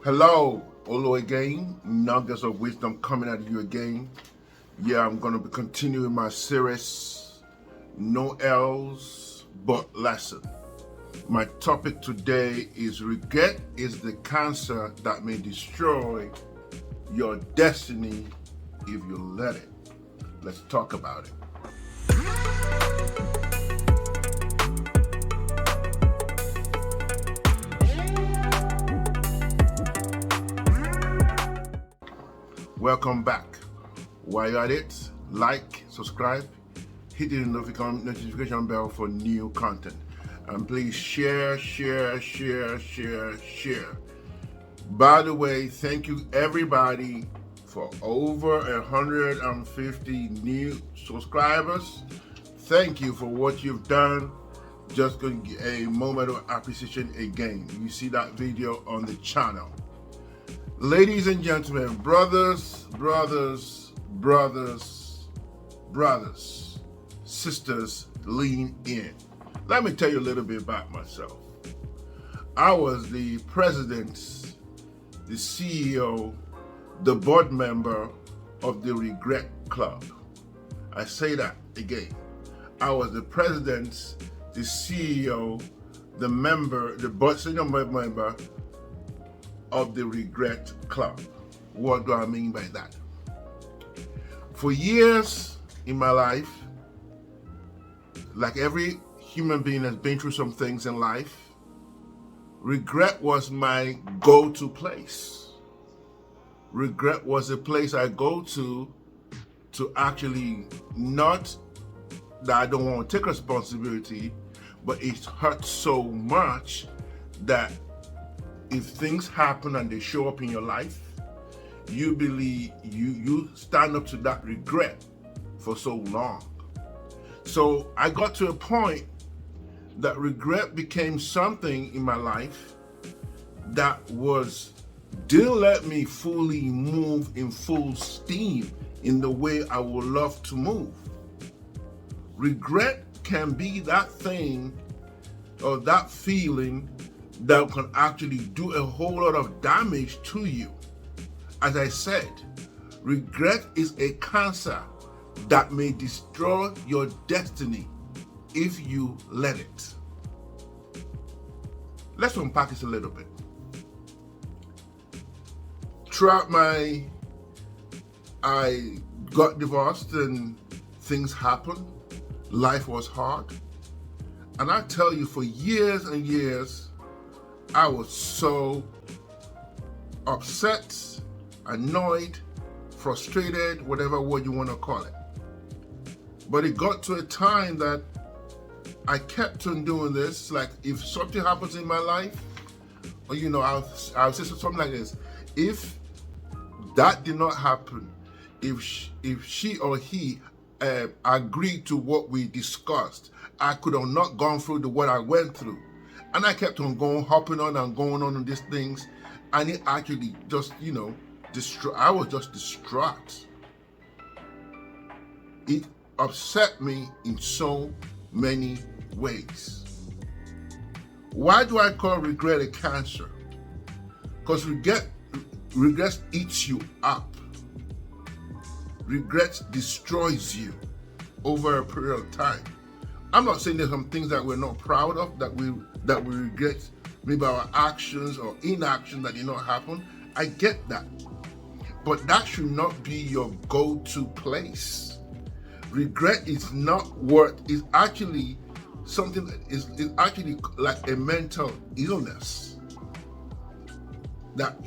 Hello, Olo again. Nuggets of wisdom coming at you again. Yeah, I'm going to be continuing my series, No L's But Lesson. My topic today is regret is the cancer that may destroy your destiny if you let it. Let's talk about it. Welcome back. While you're at it, like, subscribe, hit the notification bell for new content. And please share. By the way, thank you everybody for over 150 new subscribers. Thank you for what you've done. Just going to give a moment of appreciation again. You see that video on the channel. Ladies and gentlemen, brothers, sisters, lean in. Let me tell you a little bit about myself. I was the president, the CEO, the board member of the Regret Club. I say that again. I was the president, the CEO, the member, the board senior member of the Regret Club. What do I mean by that? For years in my life, like every human being has been through some things in life, regret was my go-to place. Regret was a place I go to actually, not that I don't want to take responsibility, but it hurts so much that if things happen and they show up in your life, you believe you stand up to that regret for so long. So I got to a point that regret became something in my life that didn't let me fully move in full steam in the way I would love to move. Regret can be that thing or that feeling that can actually do a whole lot of damage to you. As I said, regret is a cancer that may destroy your destiny if you let it. Let's unpack this a little bit. Throughout I got divorced and things happened. Life was hard. And I tell you, for years and years, I was so upset, annoyed, frustrated, whatever word you want to call it. But it got to a time that I kept on doing this. Like, if something happens in my life, or I'll say something like this: if that did not happen, if she or he agreed to what we discussed, I could have not gone through what I went through. And I kept on hopping on and going on these things, and it actually just, I was just distraught. It upset me in so many ways. Why do I call regret a cancer? Because regret eats you up. Regret destroys you over a period of time. I'm not saying there's some things that we're not proud of, that we regret, maybe our actions or inaction that did not happen. I get that. But that should not be your go-to place. Regret is actually something that is actually like a mental illness. That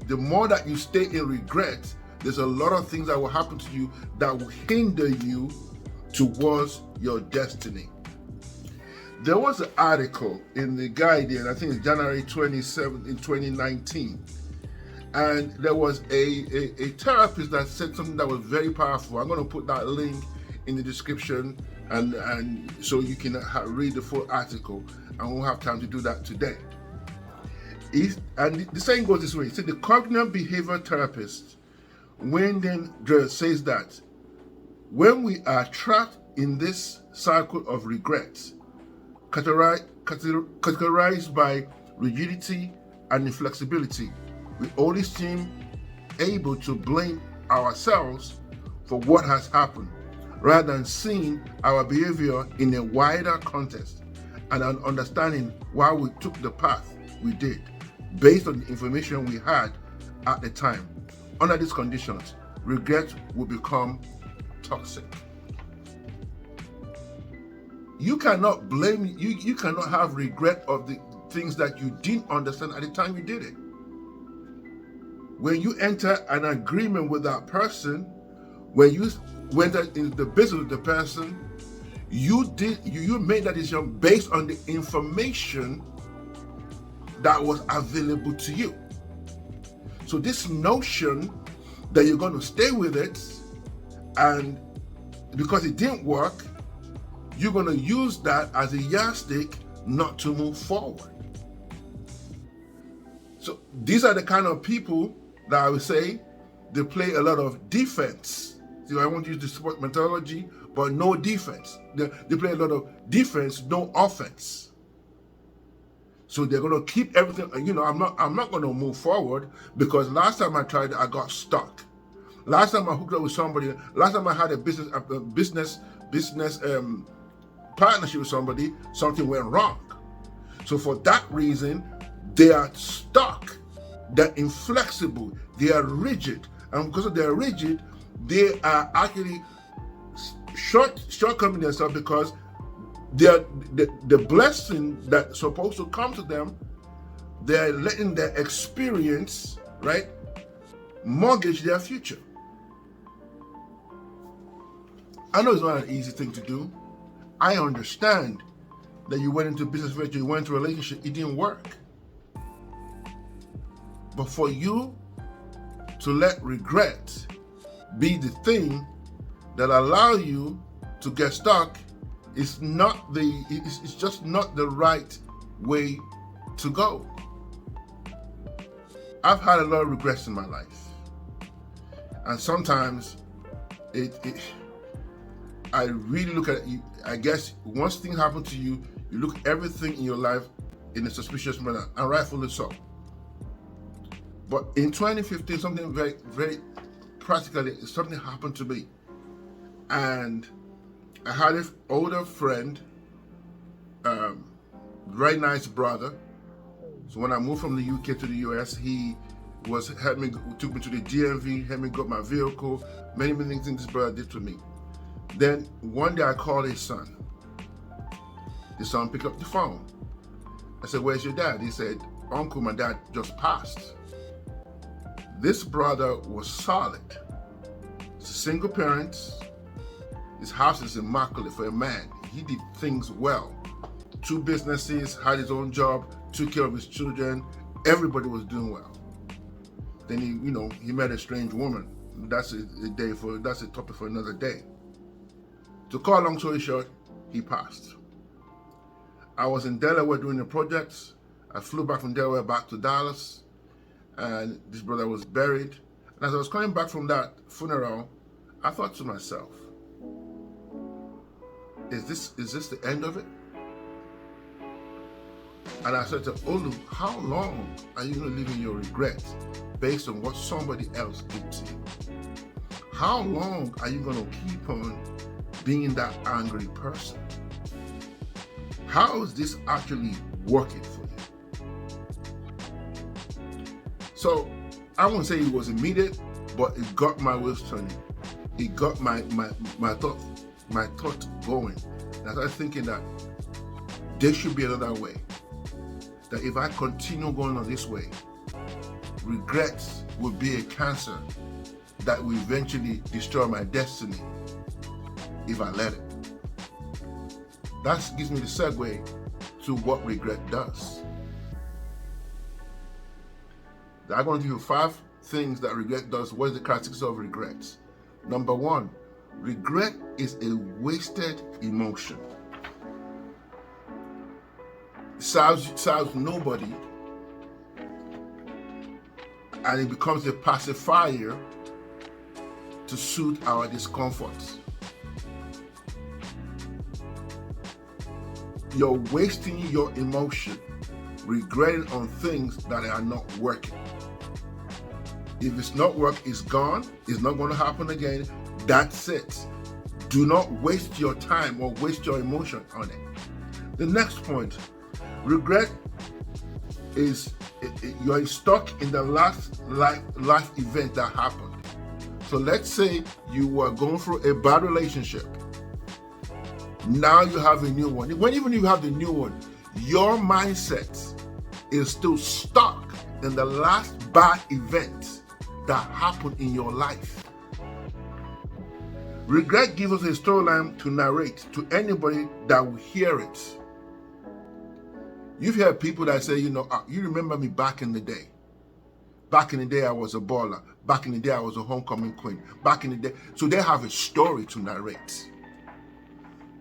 the more that you stay in regret, there's a lot of things that will happen to you that will hinder you towards your destiny. There was an article in The Guardian, I think it's January 27th in 2019, and there was a therapist that said something that was very powerful. I'm going to put that link in the description, and so you can read the full article. I won't have time to do that today. And the saying goes this way: it said the cognitive behavior therapist Windy Dryden says that when we are trapped in this cycle of regrets, categorized by rigidity and inflexibility, we only seem able to blame ourselves for what has happened, rather than seeing our behavior in a wider context and an understanding why we took the path we did based on the information we had at the time. Under these conditions, regret will become toxic. You cannot blame, you cannot have regret of the things that you didn't understand at the time you did it. When you enter an agreement with that person, when you went into the business with the person, you made that decision based on the information that was available to you. So this notion that you're going to stay with it, and because it didn't work, you're going to use that as a yardstick not to move forward. So these are the kind of people that I would say they play a lot of defense. So I won't use the sport methodology, but no defense. They play a lot of defense, no offense. So they're going to keep everything. I'm not going to move forward because last time I tried, I got stuck. Last time I hooked up with somebody. Last time I had a business partnership with somebody, something went wrong. So for that reason, they are stuck. They're inflexible. They are rigid, and because they're rigid, they are actually shortcoming themselves because the blessing that's supposed to come to them, they're letting their experience, right, mortgage their future. I know it's not an easy thing to do. I understand that you went into business venture, you went into a relationship, it didn't work. But for you to let regret be the thing that allow you to get stuck, it's just not the right way to go. I've had a lot of regrets in my life, and sometimes I really look at it. I guess once things happen to you, you look at everything in your life in a suspicious manner, and rightfully so. But in 2015, something very, very practically, something happened to me. And I had an older friend, very nice brother. So when I moved from the UK to the US, he took me to the DMV, helped me get my vehicle, many things this brother did to me. Then one day I called his son. His son picked up the phone. I said, "Where's your dad?" He said, "Uncle, my dad just passed." This brother was solid. He's a single parent. His house is immaculate for a man. He did things well. 2 businesses, had his own job, took care of his children. Everybody was doing well. Then he met a strange woman. That's a topic for another day. To cut a long story short, he passed. I was in Delaware doing the projects. I flew back from Delaware back to Dallas, and this brother was buried. And as I was coming back from that funeral, I thought to myself, is this the end of it? And I said to Olu, how long are you going to live in your regrets based on what somebody else did to you? How long are you going to keep on being that angry person? How is this actually working for you? So I won't say it was immediate, but it got my wheels turning. It got my thought going. And I started thinking that there should be another way. That if I continue going on this way, regrets will be a cancer that will eventually destroy my destiny if I let it. That gives me the segue to what regret does. I'm going to give you 5 things that regret does. What is the characteristics of regrets? Number 1, regret is a wasted emotion. It serves nobody, and it becomes a pacifier to soothe our discomforts. You're wasting your emotion regretting on things that are not working. If it's not work, it's gone. It's not going to happen again. That's it. Do not waste your time or waste your emotion on it. The next point, regret is you're stuck in the last life event that happened. So let's say you were going through a bad relationship. Now you have a new one. Even if you have the new one, your mindset is still stuck in the last bad event that happened in your life. Regret gives us a storyline to narrate to anybody that will hear it. You've heard people that say, you remember me back in the day. Back in the day, I was a baller. Back in the day, I was a homecoming queen. Back in the day. So they have a story to narrate.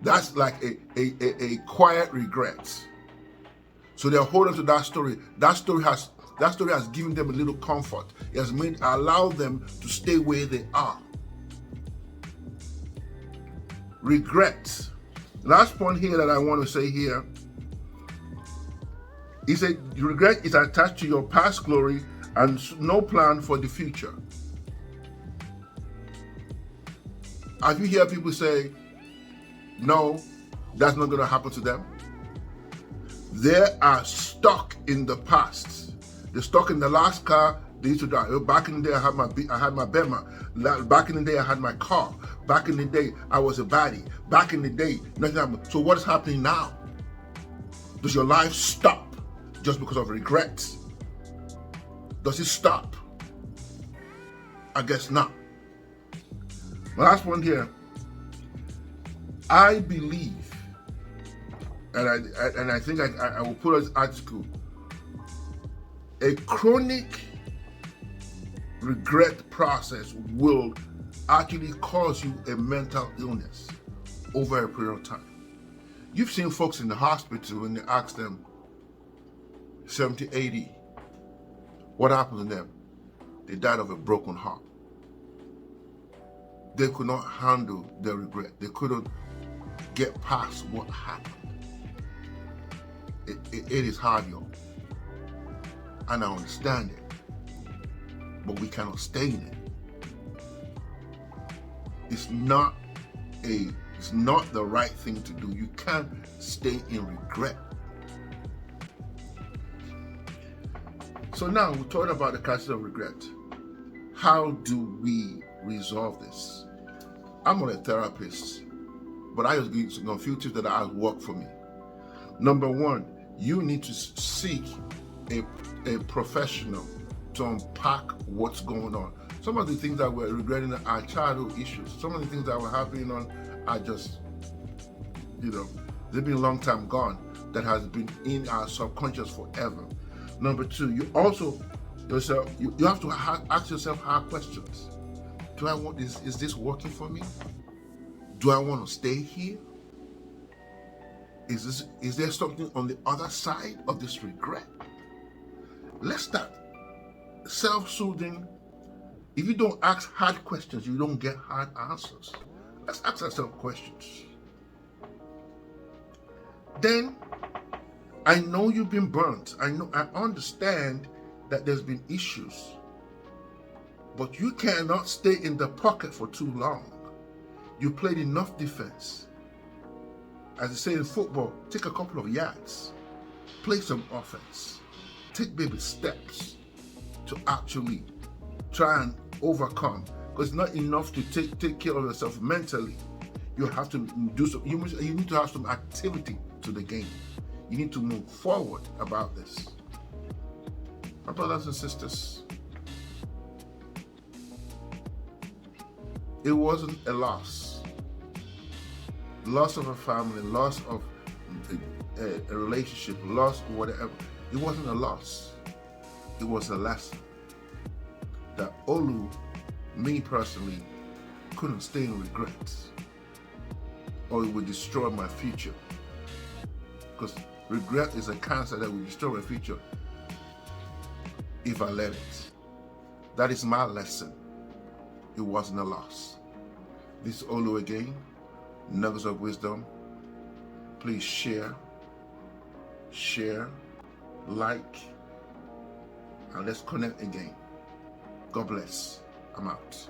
That's like a quiet regret. So they're holding to that story. That story has given them a little comfort. It has allowed them to stay where they are. Regret. Last point here that I want to say here is that regret is attached to your past glory and no plan for the future. Have you heard people say, no, that's not going to happen to them? They are stuck in the past. They're stuck in the last car they used to drive. Back in the day, I had my Bema. Back in the day, I had my car. Back in the day, I was a baddie. Back in the day, nothing happened. So what is happening now? Does your life stop just because of regrets? Does it stop? I guess not. My last one here. I believe, and I think I will put this article, a chronic regret process will actually cause you a mental illness over a period of time. You've seen folks in the hospital when they ask them 70, 80, what happened to them? They died of a broken heart. They could not handle their regret. They couldn't get past what happened. It is hard, y'all. And I understand it. But we cannot stay in it. It's not the right thing to do. You can't stay in regret. So now we talked about the crisis of regret. How do we resolve this? I'm not a therapist, but I just give you a few tips that have worked for me. Number one, you need to seek a professional to unpack what's going on. Some of the things that we're regretting are childhood issues. Some of the things that were happening are just, they've been a long time gone, that has been in our subconscious forever. Number two, you have to ask yourself hard questions. Do I want this? Is this working for me? Do I want to stay here? Is there something on the other side of this regret? Let's start self-soothing. If you don't ask hard questions, you don't get hard answers. Let's ask ourselves questions. Then, I know you've been burnt. I understand that there's been issues. But you cannot stay in the pocket for too long. You played enough defense. As they say in football, take a couple of yards. Play some offense. Take baby steps to actually try and overcome. Because it's not enough to take care of yourself mentally. You have to do some. You need to have some activity to the game. You need to move forward about this. My brothers and sisters, it wasn't a loss. Loss of a family, loss of a relationship, loss of whatever. It wasn't a loss. It was a lesson. That me personally, couldn't stay in regrets, or it would destroy my future. Because regret is a cancer that will destroy my future if I let it. That is my lesson. It wasn't a loss. This is Olu again, Nuggets of Wisdom. Please share, like, and let's connect again. God bless. I'm out.